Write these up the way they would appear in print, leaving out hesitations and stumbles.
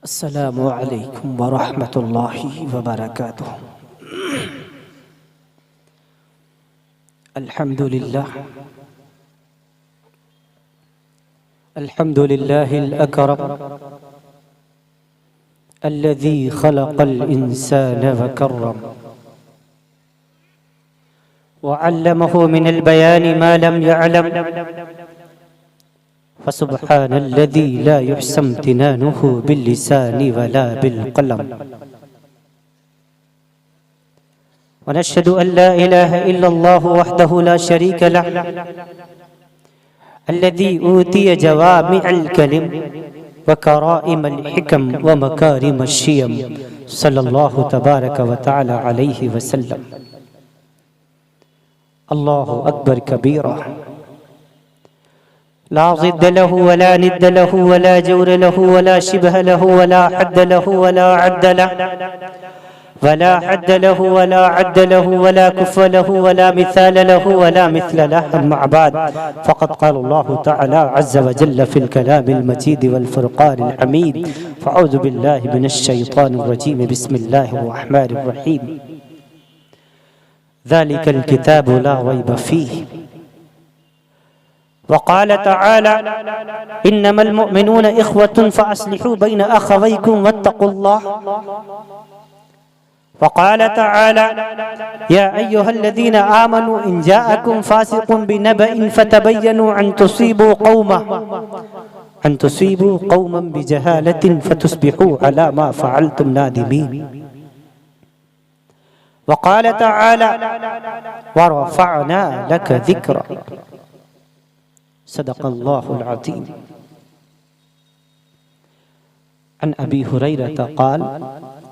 السلام علیکم ورحمۃ اللہ وبرکاتہ۔ الحمد للہ الأکرم الذي خلق الإنسان وكرم وعلمه من البيان ما لم يعلم فسبحان الذي لا يحسن امتنانه باللسان ولا بالقلم ونشهد أن لا إله إلا الله وحده لا شريك له الذي أوتي جوامع الكلم وكرائم الحكم ومكارم الشيم صلى الله تبارك وتعالى عليه وسلم۔ الله أكبر كبيرا لا ضد له ولا ند له ولا جور له ولا شبه له ولا حد له ولا عد له ولا حد له ولا عد له ولا كف له ولا مثال له ولا مثل له، أما بعد فقد قال الله تعالى عز وجل في الكلام المجيد والفرقان الحميد: فأعوذ بالله من الشيطان الرجيم، بسم الله الرحمن الرحيم، ذلك الكتاب لا ريب فيه، وقال تعالى: إنما المؤمنون إخوة فأصلحوا بين أخويكم واتقوا الله، وقال تعالى: يا أيها الذين آمنوا إن جاءكم فاسق بنبأ فتبينوا أن تصيبوا قوما بجهالة فتصبحوا على ما فعلتم نادمين، وقال تعالى: ورفعنا لك ذكرك، صدق الله العظيم۔ عن أبي هريرة قال: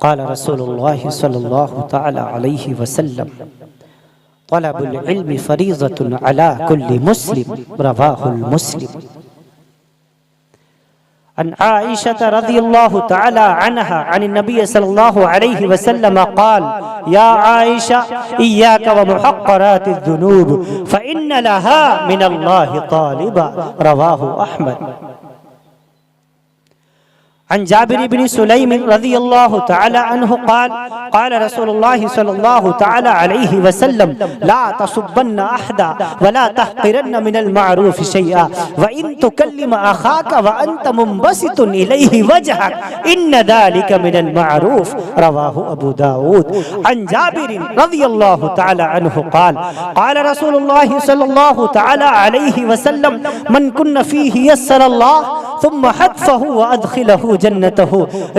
قال رسول الله صلى الله تعالى عليه وسلم: طلب العلم فريضة على كل مسلم، رواه المسلم۔ عن عائشة رضي الله تعالى عنها عن النبي صلى الله عليه وسلم قال: يا عائشة إياك ومحقرات الذنوب فإن لها من الله طالبا، رواه أحمد۔ عن جابر بن سليم رضي الله تعالى عنه قال: قال رسول الله صلى الله تعالى عليه وسلم: لا تصبن أحدا ولا تحقرن من المعروف شيئا، وإن تكلم أخاك وأنت منبسط إليه وجهك إن ذلك من المعروف، رواه أبو داود۔ عن جابر رضي الله تعالى عنه قال: قال رسول الله صلى الله تعالى عليه وسلم: من كن فيه يسر الله ثم حتفه وأدخله جنته،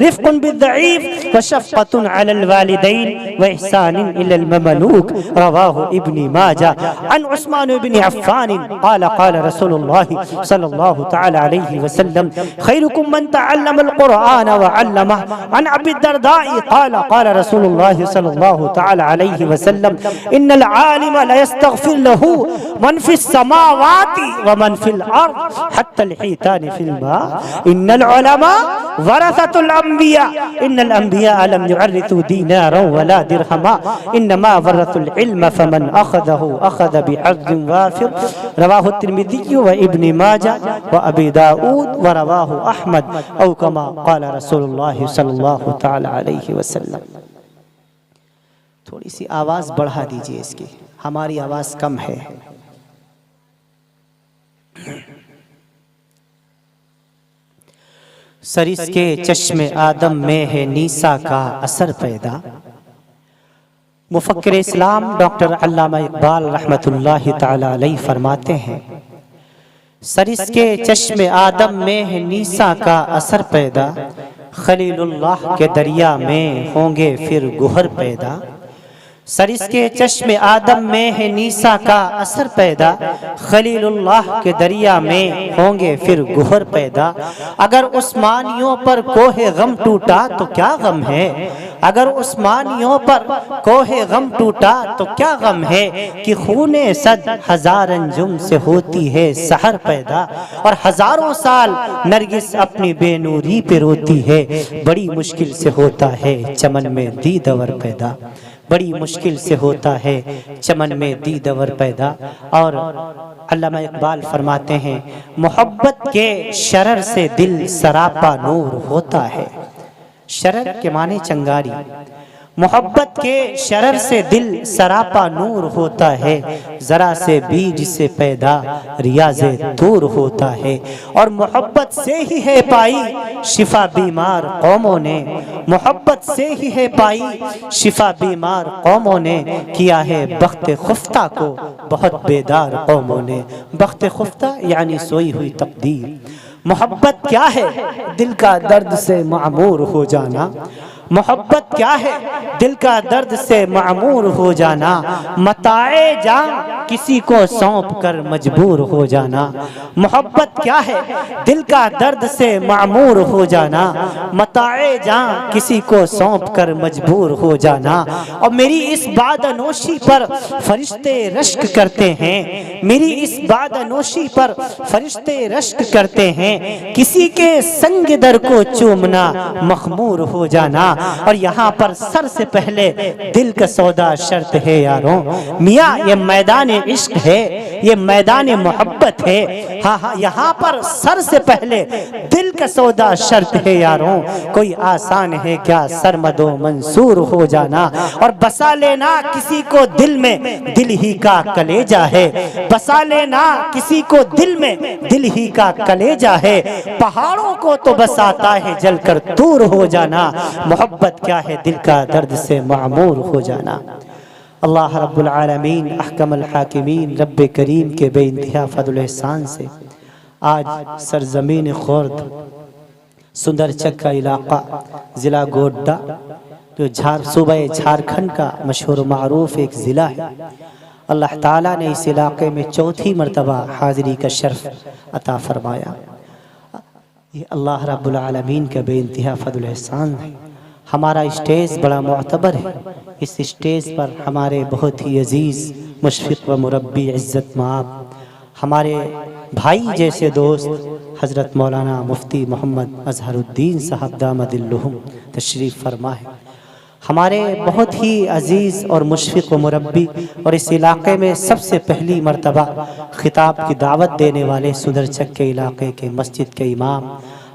رفق بالضعيف وشفقة على الوالدين وإحسان إلى المملوك، رواه ابن ماجه۔ عن عثمان بن عفان قال: قال رسول الله صلى الله تعالى عليه وسلم: خيركم من تعلم القرآن وعلمه۔ عن أبي الدرداء قال: قال رسول الله صلى الله تعالى عليه وسلم: إن العالم لا يستغفر له من في السماوات ومن في الأرض حتى الحيتان في الماء، إن العلماء ورثة الأنبياء، إن الأنبياء لم يورثوا دينارا ولا درهما، إنما ورثوا العلم فمن أخذه أخذ بحظ وافر، رواه الترمذي وابن ماجه وأبي داود ورواه أحمد، أو كما قال رسول الله صلی اللہ تعالی علیہ وسلم۔ تھوڑی سی آواز بڑھا دیجئے اس کی، ہماری آواز کم ہے۔ سرس کے چشم آدم میں ہے نیسا کا اثر پیدا۔ مفکر اسلام ڈاکٹر علامہ اقبال رحمۃ اللہ تعالی علیہ فرماتے ہیں: سرس کے چشم آدم میں ہے نیسا کا اثر پیدا، خلیل اللہ کے دریا میں ہوں گے پھر گوہر پیدا۔ سرس کے چشم آدم میں ہے نیسا کا اثر پیدا، خلیل اللہ کے دریا میں ہوں گے پھر گوہر پیدا۔ اگر عثمانیوں پر کوہ غم ٹوٹا تو کیا غم ہے، اگر عثمانیوں پر کوہ غم ٹوٹا تو کیا غم ہے، کہ خون صد ہزار انجم سے ہوتی ہے سحر پیدا، اور ہزاروں سال نرگس اپنی بے نوری پہ روتی ہے، بڑی مشکل سے ہوتا ہے چمن میں دیدور پیدا، بڑی مشکل سے ہوتا ہے چمن میں دیدور پیدا۔ اور علامہ اقبال فرماتے ہیں محبت کے شرر سے دل سراپا نور ہوتا ہے، شرر کے معنی چنگاری، محبت کے شرر سے دل سراپا نور ہوتا ہے، ذرا سے بیج سے پیدا ریاض طور ہوتا ہے، اور محبت سے ہی ہے پائی شفا بیمار قوموں نے، محبت سے ہی ہے پائی شفا بیمار قوموں نے، کیا ہے بخت خفتہ کو بہت بیدار قوموں نے۔ بخت خفتہ یعنی سوئی ہوئی تقدیر۔ محبت کیا ہے؟ دل کا درد سے معمور ہو جانا۔ محبت کیا ہے؟ دل کا درد سے معمور ہو جانا، متاع جان کسی کو سونپ کر مجبور ہو جانا۔ محبت کیا ہے؟ دل کا درد سے معمور ہو جانا، متاع جان کسی کو سونپ کر مجبور ہو جانا۔ اور میری اس بادنوشی پر فرشتے رشک کرتے ہیں، میری اس بادنوشی پر فرشتے رشک کرتے ہیں، کسی کے سنگ در کو چومنا مخمور ہو جانا۔ اور یہاں پر سر سے پہلے دل کا سودا شرط ہے یاروں، میاں یہ میدان عشق ہے، یہ میدان محبت ہے، ہاں یہاں پر سر سے پہلے دل کا سودا شرط ہے یاروں۔ کوئی آسان ہے کیا سرمد و منصور ہو جانا، اور بسا لینا کسی کو دل میں دل ہی کا کلیجہ ہے، بسا لینا کسی کو دل میں دل ہی کا کلیجہ ہے، پہاڑوں کو تو بساتا ہے جل کر دور ہو جانا۔ محبت کیا ہے؟ دل کا درد سے معمور ہو جانا۔ اللہ رب العالمین احکم الحاکمین رب کریم کے بے انتہا فضل و احسان سے آج سرزمین خورد سندرچک کا علاقہ ضلع گوڈا جو صوبہ جھارکھنڈ کا مشہور و معروف ایک ضلع ہے، اللہ تعالیٰ نے اس علاقے میں چوتھی مرتبہ حاضری کا شرف عطا فرمایا۔ یہ اللہ رب العالمین کا بے انتہا فضل و احسان ہے۔ ہمارا اسٹیج بڑا معتبر ہے، اس اسٹیج پر ہمارے بہت ہی عزیز مشفق و مربی عزت مآب ہمارے بھائی جیسے دوست حضرت مولانا مفتی محمد اظہر الدین صاحب دامت الہم تشریف فرما ہے، ہمارے بہت ہی عزیز اور مشفق و مربی، اور اس علاقے میں سب سے پہلی مرتبہ خطاب کی دعوت دینے والے سندرچک کے علاقے کے مسجد کے امام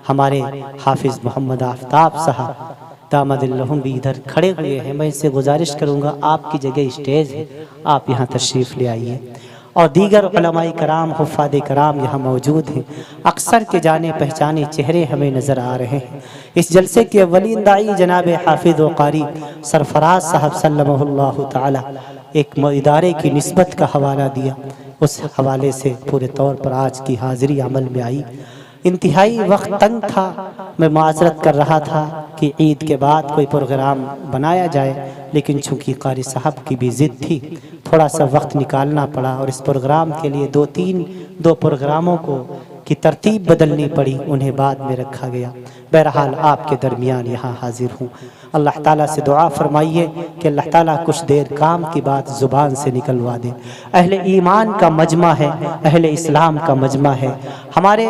ہمارے حافظ محمد آفتاب صاحب دامت الہم بھی ادھر کھڑے ہوئے ہیں۔ میں ان سے گزارش کروں گا آپ کی جگہ اسٹیج ہے، آپ یہاں تشریف لے آئیے، اور دیگر علماء کرام حفاظ کرام یہاں موجود ہیں۔ اکثر کے جانے پہچانے چہرے ہمیں نظر آ رہے ہیں۔ اس جلسے کے اولین داعی جناب حافظ و قاری سرفراز صاحب سلمہ اللہ تعالی ایک ادارے کی نسبت کا حوالہ دیا، اس حوالے سے پورے طور پر آج کی حاضری عمل میں آئی۔ انتہائی وقت تنگ تھا، میں معذرت کر رہا تھا کہ عید کے بعد کوئی پروگرام بنایا جائے، لیکن چونکہ قاری صاحب کی بھی ضد تھی، تھوڑا سا وقت نکالنا پڑا، اور اس پروگرام کے لیے دو پروگراموں کی ترتیب بدلنی پڑی، انہیں بعد میں رکھا گیا۔ بہرحال آپ کے درمیان یہاں حاضر ہوں۔ اللہ تعالیٰ سے دعا فرمائیے کہ اللہ تعالیٰ کچھ دیر کام کی بات زبان سے نکلوا دے۔ اہل ایمان کا مجمع ہے، اہل اسلام کا مجمع ہے۔ ہمارے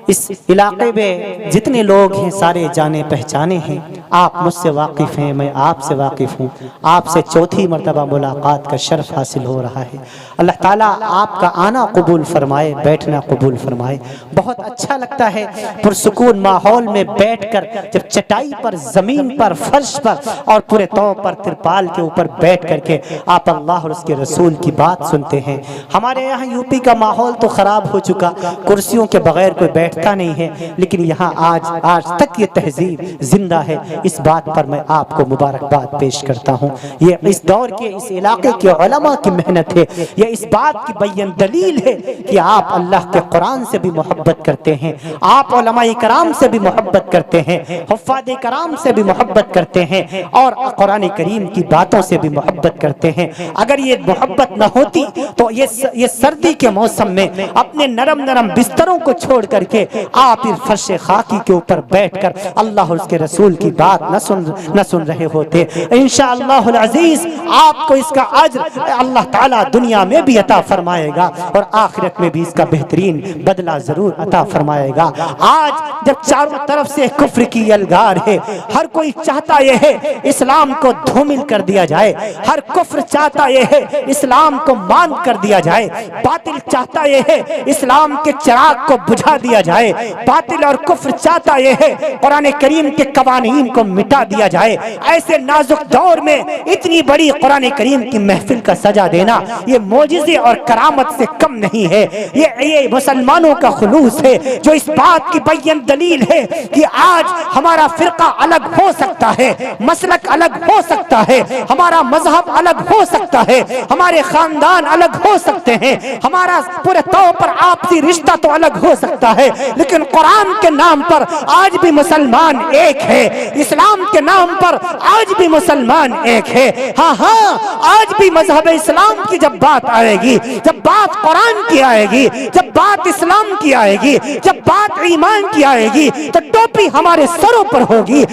اس علاقے میں جتنے لوگ ہیں سارے جانے پہچانے ہیں، آپ مجھ سے واقف ہیں، میں آپ سے واقف ہوں، آپ سے چوتھی مرتبہ ملاقات کا شرف حاصل ہو رہا ہے۔ اللہ تعالیٰ آپ کا آنا قبول فرمائے، بیٹھنا قبول فرمائے۔ بہت اچھا لگتا ہے پرسکون ماحول میں بیٹھ کر، جب چٹائی پر، زمین پر، فرش پر، اور پورے طور پر ترپال کے اوپر بیٹھ کر کے آپ اللہ اور اس کے رسول کی بات سنتے ہیں۔ ہمارے یہاں یوپی کا ماحول تو خراب ہو چکا، کرسیوں کے بغیر کوئی بیٹھتا نہیں ہے، لیکن یہاں آج تک یہ تہذیب زندہ ہے۔ اس بات پر میں آپ کو مبارکباد پیش کرتا ہوں۔ یہ اس دور کے، اس علاقے کے علماء کی محنت ہے، یہ اس بات کی بیان دلیل ہے کہ آپ اللہ کے قرآن سے بھی محبت کرتے ہیں، آپ علماء کرام سے بھی محبت کرتے ہیں، حفاظ کرام سے بھی محبت کرتے ہیں، اور قرآن کریم کی باتوں سے بھی محبت کرتے ہیں۔ اگر یہ محبت نہ ہوتی تو یہ سردی کے موسم میں اپنے نرم نرم بستروں کو چھوڑ کر کے آپ فرش خاکی کے اوپر بیٹھ کر اللہ اور اس کے رسول کی بات نہ سن رہے ہوتے۔ انشاءاللہ العزیز آپ کو اس کا اجر اللہ تعالیٰ دنیا میں بھی عطا فرمائے گا، اور آخرت میں بھی اس کا بہترین بدلہ ضرور عطا فرمائے گا۔ آج جب چاروں طرف سے کفر کی یلغار ہے، ہر کوئی چاہتا یہ ہے اسلام کو دھومل کر دیا جائے، ہر کفر چاہتا یہ ہے اسلام کو مان کر دیا جائے، باطل چاہتا یہ ہے اسلام کے چراغ کو بجھا دیا جائے، باطل اور کفر چاہتا یہ ہے قرآن کریم کے قوانین کو مٹا دیا جائے۔ ایسے نازک دور میں اتنی بڑی قرآن کریم کی محفل کا سجا دینا یہ معجزے اور کرامت سے کم نہیں ہے، یہ مسلمانوں کا خلوص ہے، جو اس بات کی بین دلیل ہے کہ آج ہمارا فرقہ الگ ہو سکتا ہے، مسلک الگ ہو سکتا ہے، ہمارا مذہب الگ ہو سکتا ہے، ہمارے خاندان الگ ہو سکتے ہیں، ہمارا پورے طور پر آپسی رشتہ تو الگ ہو سکتا ہے، لیکن قرآن کے نام پر آج بھی مسلمان ایک ہے، اسلام کے نام پر آج بھی مسلمان ایک ہے۔ ہاں آج بھی مذہب اسلام کی جب بات آئے گی، جب بات قرآن کی آئے گی، جب بات اسلام کی آئے گی، جب بات ایمان کی آئے گی تو ٹوپی ہمارے سروں پر ہوگی،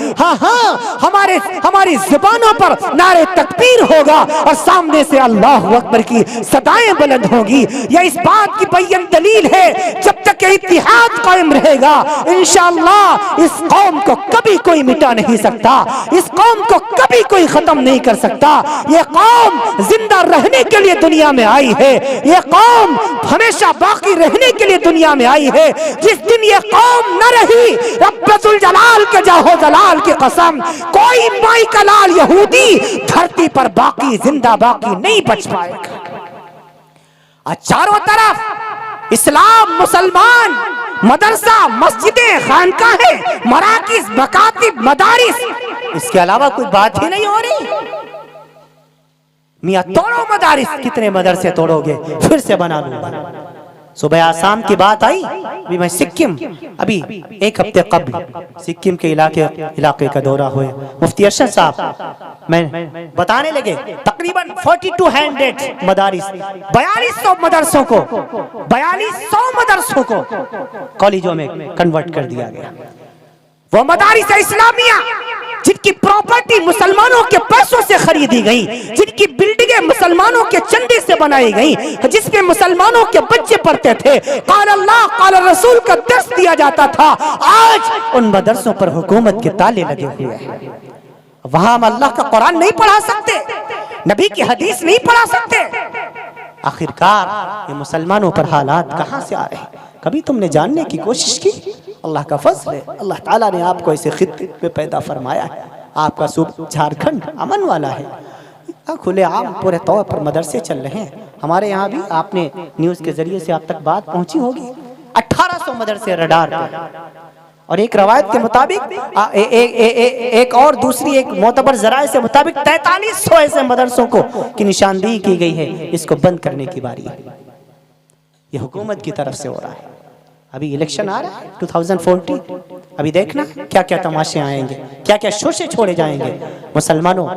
ہماری زبانوں پر نعرے تکبیر ہوگا اور سامنے سے اللہ اکبر کی صدائیں بلند ہوگی۔ یہ اس بات کی بین دلیل ہے جب تک اتحاد قائم رہے گا انشاءاللہ اس قوم کو کبھی کوئی مٹا نہیں سکتا، اس قوم کو کبھی کوئی ختم نہیں کر سکتا۔ یہ قوم زندہ رہنے کے لیے دنیا میں آئی ہے، یہ قوم ہمیشہ باقی رہنے کے لیے دنیا میں آئی ہے۔ جس دن یہ قوم نہ رہی، رب ذوالجلال کے جاہو جلال کی قسم، کوئی مائی کا لال یہودی دھرتی پر باقی زندہ باقی نہیں بچ پائے گا۔ چاروں طرف اسلام، مسلمان، مدرسہ، مسجدیں، خانقاہیں، مراکز، مکاتب، مدارس، اس کے علاوہ کوئی بات ہی نہیں ہو رہی۔ میاں توڑو مدارس، کتنے مدرسے توڑو گے، پھر سے بنا لوں۔ صبح آسام کی بات آئی، ابھی میں سکم، ابھی ایک ہفتے قبل سکم کے علاقے کا دورہ ہوئے، مفتی ارشد صاحب میں بتانے لگے تقریباً 4200 مدارس، 4200 مدرسوں کو کالجوں میں کنورٹ کر دیا گیا۔ وہ مدارس اسلامیہ جن کی پراپرٹی مسلمانوں کے پیسوں سے خریدی گئی، جن کی بلڈنگیں مسلمانوں کے چندے سے بنائی گئی، جس میں مسلمانوں کے بچے پڑھتے تھے، قال اللہ قال رسول کا درس دیا جاتا تھا، آج ان مدرسوں پر حکومت کے تالے لگے ہوئے ہیں۔ وہاں ہم اللہ کا قرآن نہیں پڑھا سکتے، نبی کی حدیث نہیں پڑھا سکتے۔ آخرکار یہ مسلمانوں پر حالات کہاں سے آ رہے ہیں؟ کبھی تم نے جاننے کی کوشش کی؟ اللہ کا فضل ہے، اللہ تعالیٰ نے آپ کو ایسے خطے میں پیدا فرمایا ہے، آپ کا صوبہ جھارکھنڈ امن والا ہے، کھلے عام پورے طور پر مدرسے چل رہے ہیں۔ ہمارے یہاں بھی آپ نے نیوز کے ذریعے سے آپ تک بات پہنچی ہوگی، 1800 مدرسے رڈار پہ، اور ایک روایت کے مطابق ایک اور دوسری ایک معتبر ذرائع سے مطابق 4300 ایسے مدرسوں کو کی نشاندہی کی گئی ہے، اس کو بند کرنے کی باری ہے۔ یہ حکومت کی طرف سے ہو رہا ہے۔ ابھی الیکشن آ رہا ہے 2014، ابھی دیکھنا کیا کیا تماشے آئیں گے، کیا کیا شوشے چھوڑے جائیں گے۔ مسلمانوں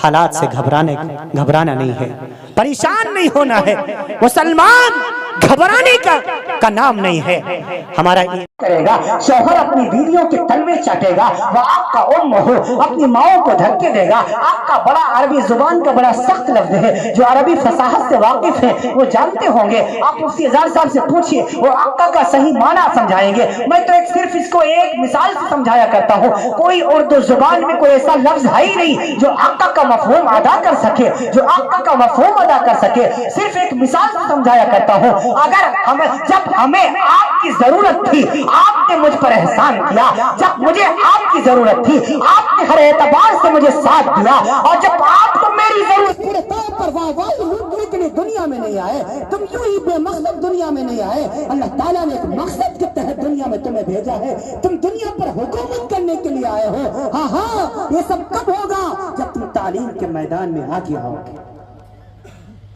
حالات سے گھبرانا نہیں ہے، پریشان نہیں ہونا ہے۔ مسلمان گھبرانے کا نام نہیں ہے۔ ہمارا کرے گا، شوہر اپنی بیویوں کے تلوے چاٹے گا، وہ آپ کا ام ہو اپنی ماؤں کو دھکے دے گا۔ آپ کا بڑا عربی زبان کا بڑا سخت لفظ ہے، جو عربی فصاحت سے واقف ہیں وہ جانتے ہوں گے۔ آپ مفتی اظہر صاحب سے پوچھئے، وہ آقا کا صحیح معنی سمجھائیں گے۔ میں تو صرف اس کو ایک مثال سے سمجھایا کرتا ہوں، کوئی اردو زبان میں کوئی ایسا لفظ ہے ہی نہیں جو آقا کا مفہوم ادا کر سکے، جو آقا کا مفہوم ادا کر سکے، صرف ایک مثال سے سمجھایا کرتا ہوں۔ اگر جب ہمیں آپ کی ضرورت تھی، آپ نے مجھ پر احسان کیا، جب مجھے آپ کی ضرورت تھی آپ نے ہر اعتبار سے مجھے ساتھ دیا، اور جب آپ کو میری ضرورت پورے طور پر واہ لوٹنے کے لیے دنیا میں نہیں آئے، تم یوں ہی بے مقصد دنیا میں نہیں آئے، اللہ تعالیٰ نے ایک مقصد کے تحت دنیا میں تمہیں بھیجا ہے، تم دنیا پر حکومت کرنے کے لیے آئے ہو۔ ہاں یہ سب کب ہوگا؟ جب تم تعلیم کے میدان میں آگے آؤ گے،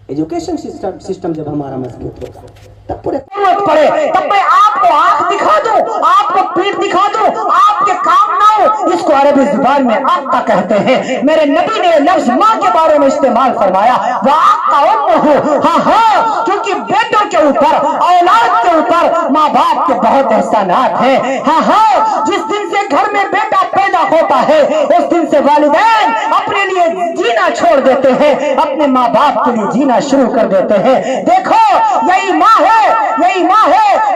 ایجوکیشن سسٹم جب ہمارا مضبوط ہوگا، تب پورے پڑے، تب میں آپ کو آنکھ دکھا دوں، آپ کو پیٹھ دکھا دوں، آپ کے کام نہ ہو۔ اس کو عربی زبان میں آقا کہتے ہیں۔ میرے نبی نے لفظ ماں کے بارے میں استعمال فرمایا، وہ آقا ام ہو۔ ہاں کیونکہ بیٹوں کے اوپر، اولاد کے اوپر ماں باپ کے بہت احسانات ہیں۔ ہاں جس دن سے گھر میں بیٹا پیدا ہوتا ہے اس دن سے والدین اپنے لیے جینا چھوڑ دیتے ہیں، اپنے ماں باپ کے لیے جینا شروع کر دیتے ہیں۔ دیکھو یہی ماں ہے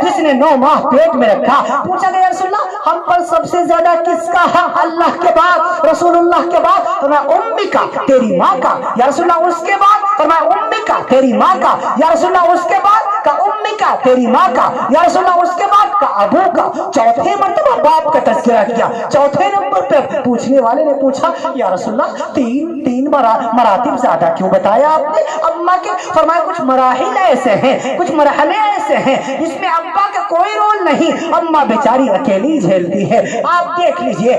جس نے 9 ماہ پیٹ میں رکھا۔ پوچھا گیا رسول اللہ ہم پر سب سے زیادہ کس کا حق اللہ کے بعد، رسول اللہ کے بعد؟ فرمایا امی کا، تیری ماں کا۔ یا رسول اللہ اس کے بعد؟ فرمایا امی کا، تیری ماں کا۔ یا رسول اللہ اس کے بعد؟ کا امی کا، تیری ماں کا۔ یا رسول اللہ اس کے بعد؟ کا ابو کا۔ چوتھے مرتبہ باپ کا تذکرہ کیا، چوتھے نمبر پہ پوچھا پوچھنے والے نے پوچھا یا رسول اللہ تین مراتب زیادہ کیوں بتایا آپ نے ابا کے؟ فرمایا کچھ مراحل ایسے ہیں، کچھ مرحلے ایسے ہیں جس میں ابا کا کوئی رول نہیں، اما بیچاری اکیلی جھیلتی ہے۔ آپ دیکھ لیجئے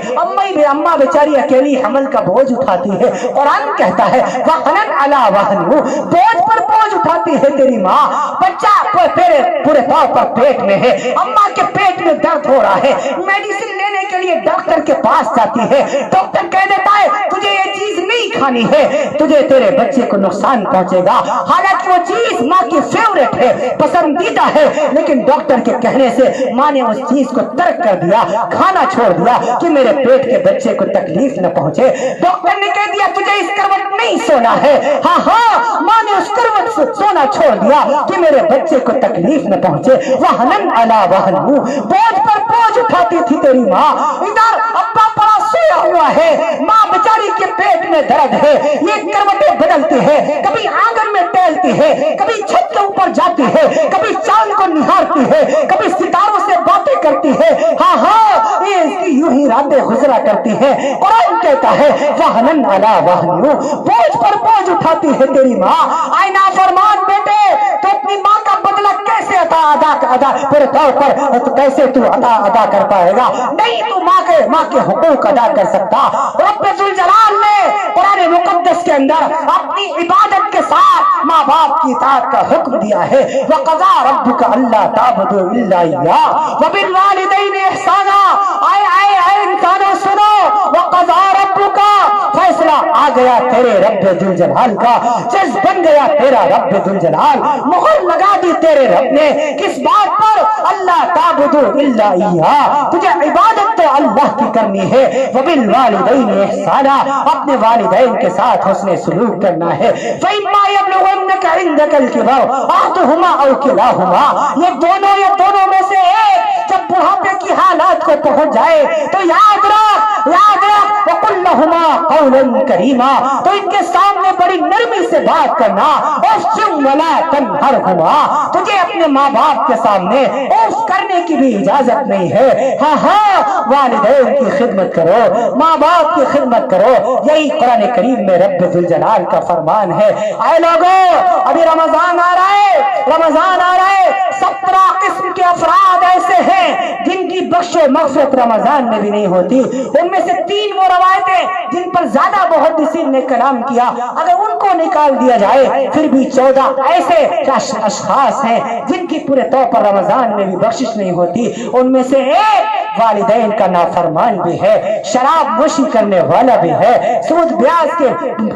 اما بیچاری اکیلی حمل کا بوجھ اٹھاتی ہے۔ قرآن کہتا ہے وَحْنًا عَلَىٰ وَحْنُ، بوجھ پر بوجھ اٹھاتی ہے تیری ماں، بچہ پورے طور پر پیٹ میں ہے، اما کے پیٹ میں درد ہو رہا ہے، میڈیسن لینے کے لیے ڈاکٹر کے پاس جاتی ہے، ڈاکٹر کہہ دیتا ہے تجھے یہ چیز نہیں کھانی ہے، تجھے تیرے بچے کو نقصان پہنچے گا، حالانکہ وہ چیز ماں کی فیوریٹ ہے، پسندیدہ ہے، لیکن ڈاکٹر کے کہنے سے ماں نے اس چیز کو ترک کر دیا، کھانا چھوڑ دیا کہ میرے پیٹ کے بچے کو تکلیف نہ پہنچے۔ ڈاکٹر نے کہہ دیا تجھے اس کروٹ نہیں سونا ہے، ہاں ماں نے اس کروٹ سے سونا چھوڑ دیا کہ میرے بچے کو تکلیف نہ پہنچے۔ وَحْنًا عَلَىٰ وَحْنُ، بوجھ پر بوجھ اٹھاتی تھی تیری ماں۔ ادھر ابا پڑا سویا ہوا ہے، ماں بیچاری کے پیٹ میں درد ہے، یہ کروٹیں بدلتی ہے، کبھی آنگن میں ٹہلتی ہے، کبھی چھت کے اوپر جاتی ہے، کبھی چاند کو نہارتی ہے، کبھی ستاروں سے باتیں کرتی ہے، ہاں یہ اس کی یوں ہی راتیں گزرا کرتی ہے۔ قرآن کہتا ہے وَحْنًا عَلَىٰ وَحْنُ، بوجھ پر بوجھ اٹھاتی ہے تیری ماں۔ آئے نافرمان بیٹے تو اپنی ماں کا بدلہ کیسے ادا پورے طور پر کیسے تو ادا کر پائے گا؟ نہیں تو ماں کے حقوق ادا کر سکتا۔ رب ذوالجلال نے قرآن مقدس کے اندر اپنی عبادت کے ساتھ ماں باپ کی اطاعت کا حکم دیا ہے۔ وَقَضَىٰ رَبُّكَ أَلَّا تَعْبُدُوا إِلَّا إِيَّاهُ وَبِالْوَالِدَيْنِ إِحْسَانًا۔ آئے انسانوں سنو، وَقَضَىٰ رَبُّكَ، فیصلہ آ گیا تیرے رب ذوالجلال کا، جز بن گیا تیرا رب ذوالجلال، مہر لگا دی تیرے رب نے کس بات پر؟ اللہ تعبدوا الا ایہ، تجھے عبادت تو اللہ کی کرنی ہے۔ وبالوالدین احسانا، اپنے والدین کے ساتھ حسن سلوک کرنا ہے۔ فإما يبلغنك عندك الكبر أحدهما أو كلاهما، یہ دونوں میں سے ایک جب بڑھاپے کی حالات کو پہنچ جائے تو یاد رکھ وقل لهما قولا کریما، تو ان کے سامنے بڑی نرمی سے بات کرنا۔ وَاسْجُمْ وَلَا تَنْهَرْهُمَا، تجھے اپنے ماں باپ کے سامنے اوف کرنے کی بھی اجازت نہیں ہے۔ ہاں والدین کی خدمت کرو، ماں باپ کی خدمت کرو، یہی قرآن کریم میں رب ذوالجلال کا فرمان ہے۔ اے لوگوں ابھی رمضان آ رہا ہے، 17 قسم کے افراد ایسے ہیں جن کی بخش و مغفرت رمضان میں بھی نہیں ہوتی۔ ان میں سے 3 وہ روایتیں جن پر زیادہ محدثین نے کلام کیا، اگر ان کو نکال دیا جائے پھر بھی 14 ایسے اشخاص ہیں جن کی پورے طور پر رمضان میں بھی بخشش نہیں ہوتی۔ ان میں سے ایک والدین کا نافرمان بھی ہے، شراب نوشی کرنے والا بھی ہے، سود بیاج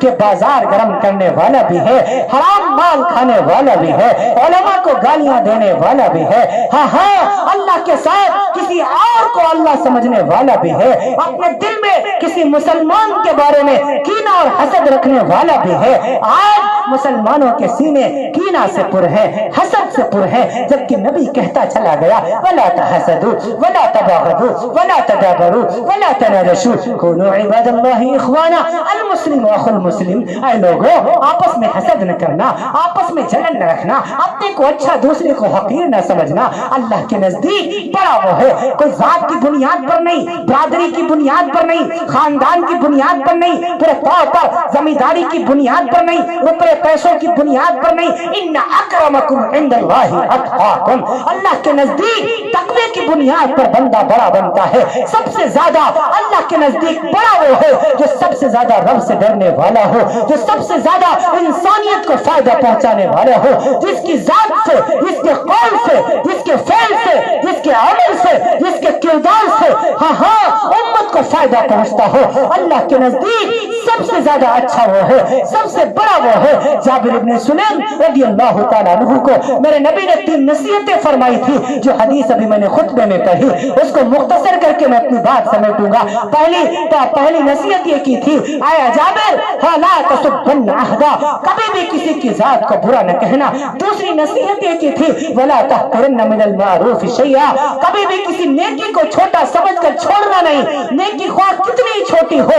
کے بازار گرم کرنے والا بھی ہے، حرام مال کھانے والا بھی ہے، علماء کو گالیاں دینے والا بھی ہے، ہاں اللہ کے ساتھ کسی اور کو اللہ سمجھنے والا بھی ہے، اپنے دل میں کسی مسلمان کے بارے میں کینہ اور حسد رکھنے والا بھی ہے۔ آج مسلمانوں کے سینے کینہ سے پر ہیں، حسد سے پر ہیں، جبکہ نبی کہتا چلا گیا وَلَا تَحَسَدُوا وَلَا تَبَاغَضُوا وَلَا تَدَابَرُوا وَلَا تَنَاجَشُوا كُونُوا عِبَادَ اللَّهِ إِخْوَانًا الْمُسْلِمُ أَخُو الْمُسْلِمِ۔ اے لوگوں آپس میں حسد نہ کرنا، آپس میں جلن نہ رکھنا، اپنے کو اچھا دوسرے کو حقیر نہ سمجھنا۔ اللہ کے نزدیک بڑا وہ ہے، کوئی ذات کی بنیاد پر نہیں، برادری کی بنیاد پر نہیں، خاندان کی بنیاد پر نہیں، پورے طور پر زمینداری کی بنیاد پر نہیں، روپے پیسوں کی بنیاد پر نہیں۔ ان اکرمکم عند اللہ اتقاکم، اللہ کے نزدیک تقوی کی بنیاد پر بندہ بڑا بنتا ہے۔ سب سے زیادہ اللہ کے نزدیک بڑا وہ ہے جو سب سے زیادہ رب سے ڈرنے والا ہو، جو سب سے زیادہ انسانیت کو فائدہ پہنچانے والا ہو، جس کی ذات سے، جس کے قول سے، جس کے فعل سے، جس کے عمل سے، جس کے کردار سے ہاں امت کو فائدہ پہنچتا ہو۔ اللہ کے نزدیک سب سے زیادہ اچھا وہ ہے، سب سے بڑا وہ ہے۔ جابر بن سلیم رضی اللہ تعالیٰ عنہ کو میرے نبی نے 3 نصیحتیں فرمائی تھی، جو حدیث ابھی میں نے خطبے میں پڑھی، اس کو مختصر کر کے میں اپنی بات سمیٹوں گا۔ پہلی نصیحت یہ کی تھی، آیا جابر لا تسبن احدا، کبھی بھی کسی کی ذات کو برا نہ کہنا۔ دوسری نصیحت یہ کی تھی ولا تحقرن من المعروف شیئا، کبھی بھی کسی نیکی کو چھوٹا سمجھ کر چھوڑنا نہیں، نیکی خواہ کتنی چھوٹی ہو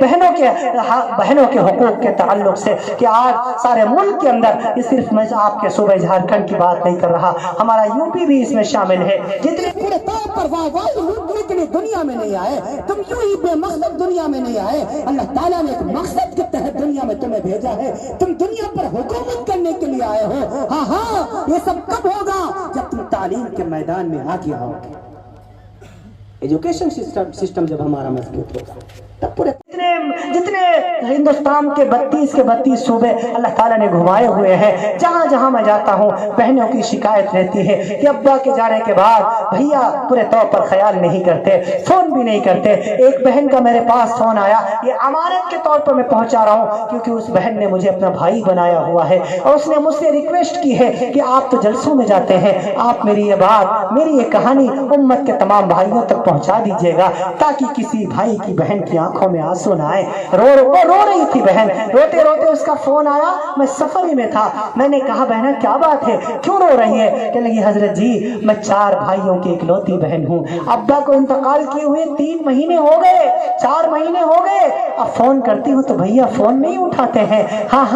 بہنوں کے حقوق کے تعلق سے کہ آج سارے ملک کے اندر، یہ صرف میں آپ کے صوبے جھارکھنڈ کی بات نہیں کر رہا، ہمارا یو پی بھی اس میں شامل ہے، جتنے پورے طور پر واہ لوٹنے کے لیے دنیا میں نہیں آئے، تم یوں ہی بے مقصد دنیا میں نہیں آئے، اللہ تعالیٰ نے ایک مقصد کے تحت دنیا میں تمہیں بھیجا ہے، تم دنیا پر حکومت کرنے کے لیے آئے ہو۔ ہاں یہ سب کب ہوگا؟ جب تم تعلیم کے میدان میں آگے آؤ گے، ایجوکیشن سسٹم جب ہمارا مضبوط ہوگا تب پورے جتنے ہندوستان کے 32 صوبے اللہ تعالیٰ نے گھمائے ہوئے ہیں، جہاں جہاں میں جاتا ہوں بہنوں کی شکایت رہتی ہے کہ ابا کے جانے کے بعد بھیا پورے طور پر خیال نہیں کرتے، فون بھی نہیں کرتے۔ ایک بہن کا میرے پاس فون آیا، یہ امانت کے طور پر میں پہنچا رہا ہوں کیونکہ اس بہن نے مجھے اپنا بھائی بنایا ہوا ہے اور اس نے مجھ سے ریکویسٹ کی ہے کہ آپ تو جلسوں میں جاتے ہیں، آپ میری یہ بات، میری یہ کہانی امت کے تمام بھائیوں تک پہنچا دیجیے گا تاکہ کسی بھائی کی بہن کی آنکھوں میں آنسو نہ آئے۔ رو رہی تھی بہن، روتے روتے اس کا فون آیا، میں سفر ہی میں تھا، میں نے کہا بہنہ کیا بات ہے، کیوں رو رہی ہے؟ کہنے لگی حضرت جی میں 4 بھائیوں کی اکلوتی بہن ہوں، ابا کو انتقال کیے ہوئے 3 مہینے ہو گئے، 4 مہینے ہو گئے، اب فون کرتی ہوں تو بھیا فون نہیں اٹھاتے ہیں، ہاں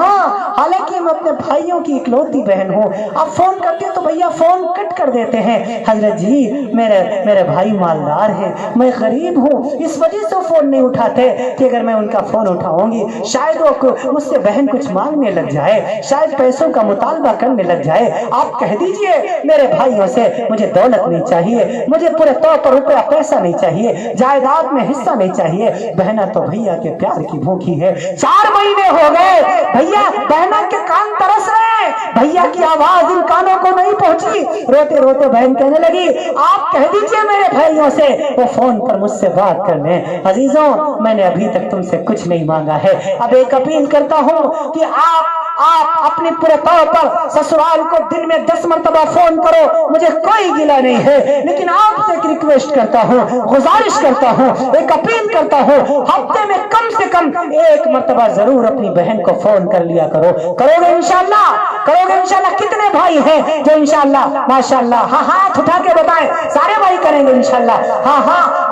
حالانکہ میں اپنے بھائیوں کی اکلوتی بہن ہوں، اب فون کرتی ہوں تو بھیا فون کٹ کر دیتے ہیں۔ حضرت جی میرے بھائی مالدار ہیں، میں غریب ہوں، اس وجہ سے فون نہیں اٹھاتے کہ اگر میں ان کا فون اٹھاؤں گی شاید وہ مجھ سے بہن کچھ مانگنے لگ جائے، شاید پیسوں کا مطالبہ کرنے لگ جائے، آپ کہہ دیجئے میرے بھائیوں سے مجھے دولت نہیں چاہیے، مجھے پورے طور پر روپیہ پیسہ نہیں چاہیے، جائیداد میں حصہ نہیں چاہیے، بہنہ تو بھیا کے پیار کی بھوکی ہے۔ 4 مہینے ہو گئے بھیا، بہنہ کے کان ترس رہے، بھیا کی آواز ان کانوں کو نہیں پہنچی، روتے روتے بہن کہنے لگی آپ کہہ دیجئے میرے بھائیوں سے وہ فون پر مجھ سے بات کر لیں۔ عزیزوں میں نے ابھی تک تم سے کچھ نہیں مانگا ہے، اب ایک اپیل کرتا ہوں کہ آپ اپنے پورے طور پر سسرال کو دن میں 10 مرتبہ فون کرو، مجھے کوئی گلہ نہیں ہے، لیکن آپ سے ایک ریکویسٹ کرتا ہوں، گزارش کرتا ہوں، ایک اپیل کرتا ہوں، ہفتے میں کم سے کم 1 مرتبہ ضرور اپنی بہن کو فون کر لیا کرو۔ کرو گے انشاءاللہ؟ کرو گے انشاءاللہ؟ کتنے بھائی ہیں جو انشاءاللہ ماشاءاللہ ہاتھ اٹھا کے بتائیں؟ سارے بھائی کریں گے انشاءاللہ؟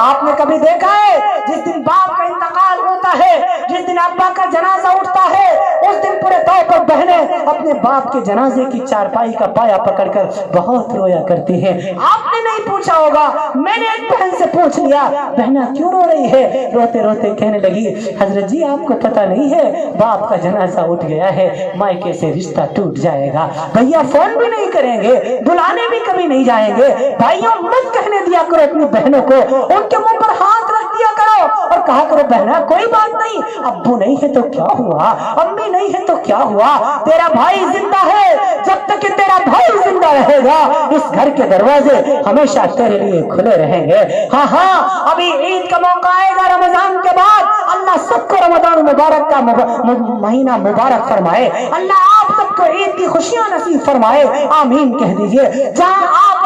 آپ نے کبھی دیکھا ہے جس دن باپ کا انتقال ہوتا ہے، جس دن ابا کا جنازہ اٹھتا ہے، اس دن پورے طور پر بہنیں اپنے باپ کے جنازے کی چارپائی کا پایا پکڑ کر بہت رویا کرتی ہیں۔ آپ نے نہیں پوچھا ہوگا، میں نے ایک بہن سے پوچھ لیا بہنہ کیوں رو رہی ہے؟ روتے روتے کہنے لگی حضرت جی آپ کو پتہ نہیں ہے باپ کا جنازہ اٹھ گیا ہے، مائکے سے رشتہ ٹوٹ جائے گا، بھیا فون بھی نہیں کریں گے، بلانے بھی کبھی نہیں جائیں گے۔ بھائیوں مت کہنے دیا کرو اپنی بہنوں کو، ان کے منہ پر ہاتھ رکھ دیا کرو اور کہا کرو بہنا کوئی بات نہیں، ابو نہیں ہے تو کیا ہوا، امی نہیں ہے تو کیا ہوا، تیرا بھائی زندہ ہے، جب تک کہ تیرا بھائی زندہ رہے گا اس گھر کے دروازے ہمیشہ تیرے لیے کھلے رہیں گے۔ ابھی عید کا موقع آئے گا رمضان کے بعد، اللہ سب کو رمضان مبارک کا مہینہ مبارک فرمائے، اللہ آپ سب کو عید کی خوشیاں نصیب فرمائے، آمین کہہ دیجئے۔ جہاں آپ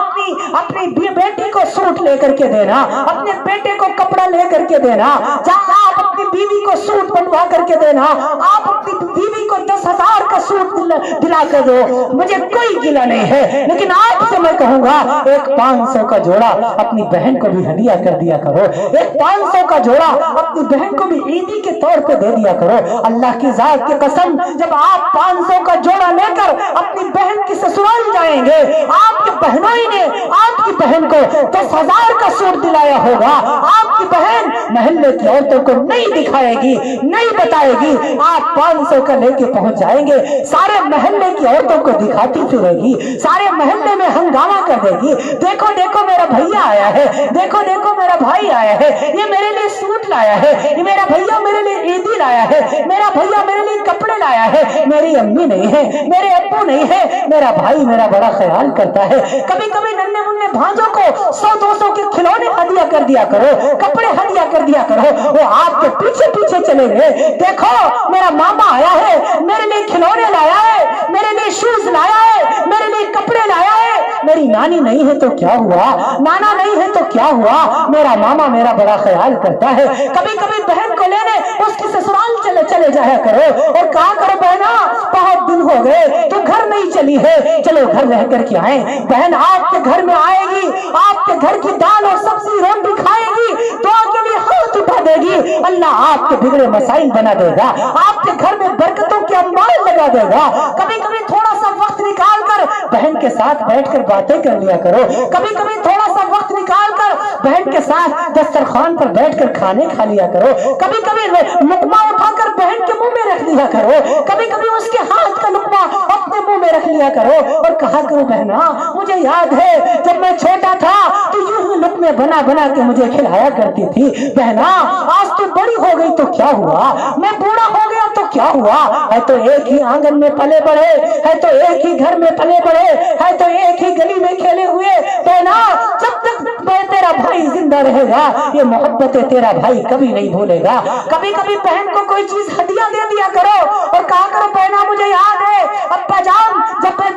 اپنی بیٹی کو سوٹ لے کر کے دینا، اپنے بیٹے کو کپڑا لے کر کے دینا، جہاں آپ اپنی بیوی کو سوٹ بنوا کر کے دینا، آپ اپنی بیوی کو 10,000 کا سوٹ دلا کر دو، مجھے کوئی گلہ نہیں ہے، لیکن آپ سے میں کہوں گا ایک 500 کا جوڑا اپنی بہن کو بھی ہدیہ کر دیا کرو، ایک 500 کا جوڑا اپنی بہن کو بھی عیدی کے طور پہ دے دیا کرو۔ اللہ کی ذات کی قسم جب آپ 500 کا جوڑا لے کر اپنی بہن کی سسرال جائیں گے، آپ کے بہنوئی نے آپ کی بہن کو 10,000 کا سوٹ دلایا ہوگا، آپ کی بہن محلے کی عورتوں کو نہیں دکھائے گی، نہیں بتائے گی، آپ 500 کا لے کے پہنچ جائیں گے، سارے محلے کی عورتوں کو دکھاتی پھرے گی، سارے محلے میں ہنگامہ کر دے گی، دیکھو دیکھو میرا بھیا آیا ہے، دیکھو دیکھو میرا بھائی آیا ہے، یہ میرے لیے سوٹ لایا ہے، یہ میرا بھیا میرے لیے عیدی لایا ہے، میرا بھیا میرے لیے کپڑے لایا ہے، میری امی نہیں ہے، میرے ابو نہیں ہے، میرا بھائی میرا بڑا خیال کرتا ہے۔ کبھی کبھی ننھے منھے بھانجوں کو 100-200 کے کھلونے ہدیہ کر دیا کرو، کپڑے ہدیہ کر دیا کرو، وہ آپ کے پیچھے پیچھے چلیں گے، دیکھو میرا ماما آیا ہے، میرے لیے کھلونے لایا ہے، میرے لیے شوز لایا ہے، میرے لیے کپڑے لایا ہے، میری نانی نہیں ہے تو کیا ہوا، نانا نہیں ہے تو کیا ہوا، میرا ماما میرا بڑا خیال کرتا ہے۔ کبھی کبھی بہن کو لینے اس کی سسرال چلے جایا کرو اور کہا کرو بہنا بہت دن ہو گئے تو گھر نہیں چلی ہے، چلو گھر رہ کر کے آئیں، بہن آپ کے گھر میں آئے گی، آپ کے گھر کی دال اور سبزی روٹی کھائے گی، دعا کے لیے ہاتھ اٹھا دے گی اللہ آپ کے بگڑے مسائل بنا دے گا، آپ کے گھر میں برکتوں کے انبار لگا دے گا۔ کبھی کبھی تھوڑا سا وقت نکال کر بہن کے ساتھ بیٹھ کر باتیں کر لیا کرو، کبھی کبھی تھوڑا سا وقت نکال کر بہن کے ساتھ دسترخوان پر بیٹھ کر کھانے کھا لیا کرو، کبھی کبھی لقمہ اٹھا کر بہن کے منہ میں رکھ لیا کرو، کبھی کبھی اس کے ہاتھ کا لقمہ اپنے منہ میں رکھ لیا کرو اور کہا کرو بہنا مجھے یاد ہے جب میں چھوٹا تھا تو یوں ہی لقمے بنا بنا کے مجھے کھلایا کرتی تھی، بہنا آج تو بڑی ہو گئی تو کیا ہوا، میں بوڑھا ہو گیا تو کیا ہوا، ہے تو ایک ہی آنگن میں پلے بڑھے، ہے تو ایک ہی گھر میں پلے بڑھے، ہے تو ایک ہی گلی میں کھیلے ہوئے، بہنا جب تک میں تیرا بھائی زندہ رہے گا یہ محبت تیرا بھائی کبھی نہیں بھولے گا۔ کبھی کبھی بہن کو کوئی چیز ہدیہ دے دیا کرو اور کہا کرو بہنا مجھے یاد ہے ابا جان جب میں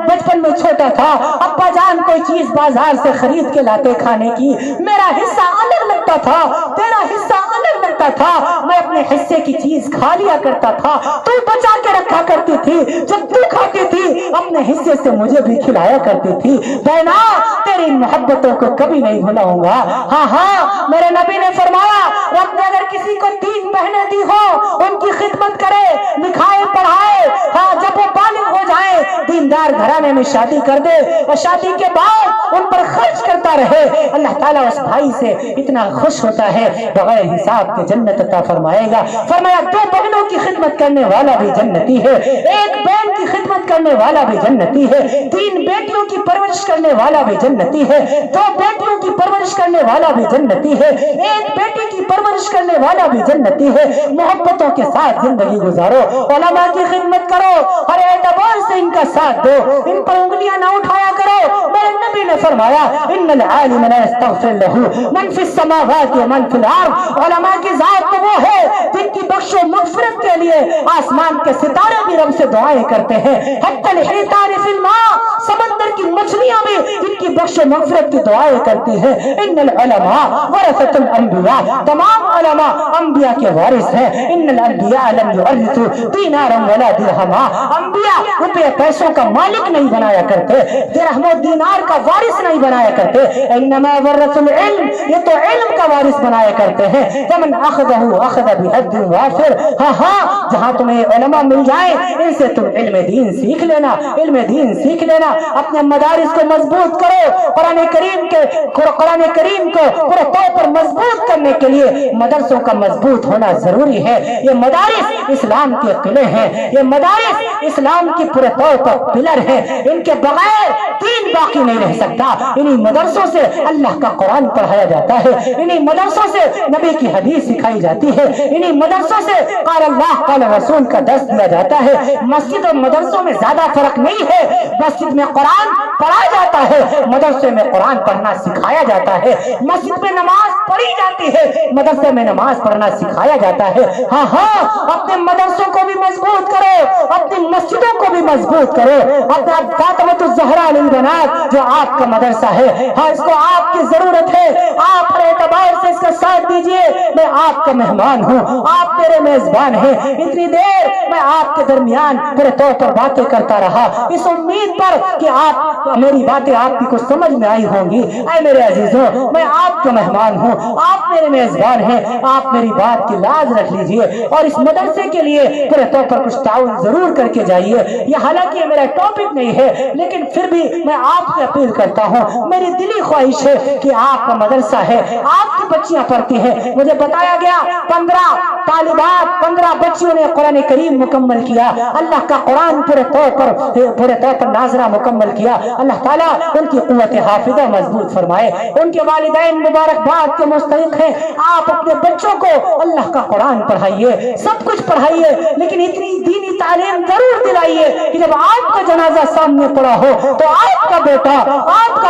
بچپن میں چھوٹا تھا ابا جان کوئی چیز بازار سے خرید کے لاتے کھانے کی، میرا حصہ الگ لگتا تھا، تیرا حصہ الگ لگتا تھا، میں اپنے حصے کی چیز کھا لیا کرتا تھا، تو بچا کے رکھا کرتی تھی، جب تو کھاتی تھی اپنے حصے سے مجھے بھی کھلایا کرتی تھی، بہنا تیری محبتوں کو کبھی نہیں بھلاؤں گا۔ ہاں ہاں میرے نبی نے فرمایا رب نے اگر کسی کو 3 بہنیں دی ہو ان کی خدمت کرے، لکھائے پڑھائے، ہاں جب وہ بالغ ہو جائے دیندار گھرانے میں شادی کر دے اور شادی کے بعد ان پر خرچ کرتا رہے، اللہ تعالیٰ اس بھائی سے اتنا خوش ہوتا ہے بغیر حساب کے جنت عطا فرمائے گا۔ فرمایا 2 بہنوں کی خدمت کرنے والا بھی جنتی ہے، 1 بہن کی خدمت کرنے والا بھی جنتی ہے، 3 بیٹیوں کی پرورش کرنے والا بھی جنتی ہے، 2 بیٹیوں کی پرورش کرنے والا بھی جنتی ہے، 1 بیٹی کی پرورش کرنے والا بھی جنتی ہے۔ محبتوں کے ساتھ زندگی گزارو، علماء کی خدمت کرو، ہر اعتبار سے ان کا ساتھ دو، ان پر انگلیاں نہ اٹھایا کرو۔ میرے نبی نے فرمایا ان العالم لا يستغفر له من في السماوات ومن في الارض، علماء کی ذات تو وہ ہے جن کی بخش و مغفرت کے لیے آسمان کے ستارے بھی رب سے دعائیں کرتے ہیں، حتی الحیتان فی الماء، سمندر کی مچھلیاں بھی ان کی بخش و مغفرت کی دعائیں کرتی ہیں۔ ان العلماء ورثۃ الانبیاء، تمام علماء انبیاء کے وارث ہیں۔ ان الانبیاء لم یورثوا دینارا ولا درہما، انبیاء روپے پیسوں کا مالک نہیں بنایا کرتے، درہم و دینار کا وارث نہیں بنایا کرتے، انما ورث العلم، یہ تو علم کا وارث بنایا کرتے ہیں۔ فمن اخذہ اخذ بحد وافر، ہاں ہاں جہاں تمہیں علماء مل جائیں ان سے تم علم دین سیکھ لینا، علم دین سیکھ لینا، اپنے مدارس کو مضبوط کرو، قرآن کریم کو پورے طور پر مضبوط کرنے کے لیے مدرسوں کا مضبوط ہونا ضروری ہے۔ یہ مدارس اسلام کے قلعے ہیں، یہ مدارس اسلام کی پورے طور پر پلر ہیں، ان کے بغیر دین باقی نہیں رہ سکتا۔ انہی مدرسوں سے اللہ کا قرآن پڑھایا جاتا ہے، انہی مدرسوں سے نبی کی حدیث سکھائی جاتی ہے، انہی مدرسوں سے قال اللہ قال رسول کا درس دیا جاتا ہے۔ مسجد اور مدرسوں میں زیادہ فرق نہیں ہے، مسجد میں قرآن پڑھا جاتا ہے، مدرسے میں قرآن پڑھنا سکھایا جاتا ہے، مسجد میں نماز پڑھی جاتی ہے، مدرسے میں نماز پڑھنا سکھایا جاتا ہے۔ ہاں ہاں اپنے مدرسوں کو بھی مضبوط کرو، اپنی مسجدوں کو بھی مضبوط کرو، اپنا فاطمۃ الزہرا للبنات جو آپ کا مدرسہ ہے، ہاں اس کو آپ کی ضرورت ہے، آپ ہر اعتبار سے اس کا ساتھ دیجئے۔ میں آپ کا مہمان ہوں، آپ میرے میزبان ہیں، اتنی دیر میں آپ کے درمیان پورے طور پر باتیں کرتا رہا اس امید پر کہ آپ میری باتیں آپ کی کچھ سمجھ میں آئی ہوں گی۔ اے میرے عزیزوں میں آپ کا مہمان ہوں، آپ میرے میزبان ہیں، آپ میری بات کی لاز رکھ لیجئے اور اس مدرسے کے لیے پورے طور پر کچھ تعاون ضرور کر کے جائیے۔ یہ حالانکہ میرا ٹاپک نہیں ہے لیکن پھر بھی میں آپ سے اپیل کرتا ہوں، میری دلی خواہش ہے کہ آپ کا مدرسہ ہے، آپ کی بچیاں پڑھتی ہیں، مجھے بتایا گیا 15 طالبات 15 بچیوں نے قرآن کریم مکمل کیا، اللہ کا قرآن پورے طور پر ناظرہ مکمل کیا۔ اللہ تعالیٰ ان کی قوت حافظہ مضبوط فرمائے، ان کے والدین مبارکباد کے مستحق ہیں۔ آپ اپنے بچوں کو اللہ کا قرآن پڑھائیے، سب کچھ پڑھائیے، لیکن اتنی دینی تعلیم ضرور دلائیے کہ جب آپ کا جنازہ سامنے پڑا ہو تو آپ کا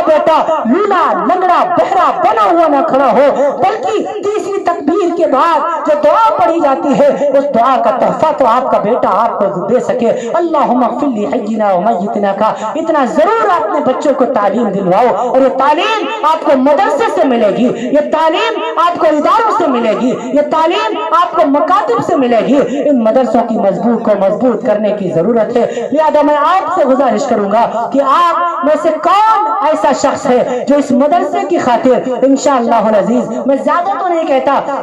بیٹا لولا لنگڑا بہرا بنا ہوا نہ کھڑا ہو، بلکہ تیسری تکبیر کے بعد جو دعا پڑھی جاتی ہے اس دعا کا تحفہ تو آپ کا بیٹا آپ کو دے سکے۔ اللہم اغفر لی حینا و میتنا کا اتنا ضرور اپنے بچوں کو تعلیم دلواؤ، اور یہ تعلیم آپ کو مدرسے سے ملے گی، یہ تعلیم آپ کو اداروں سے ملے گی، یہ تعلیم آپ کو مکاتب سے ملے گی۔ ان مدرسوں کی مضبوط کرنے کی ضرورت ہے۔ لہذا میں آپ سے گزارش کروں گا کہ آپ میں سے کون ایسا شخص ہے جو اس مدرسے کی خاطر انشاءاللہ العزیز، میں زیادہ تو نہیں کہتا،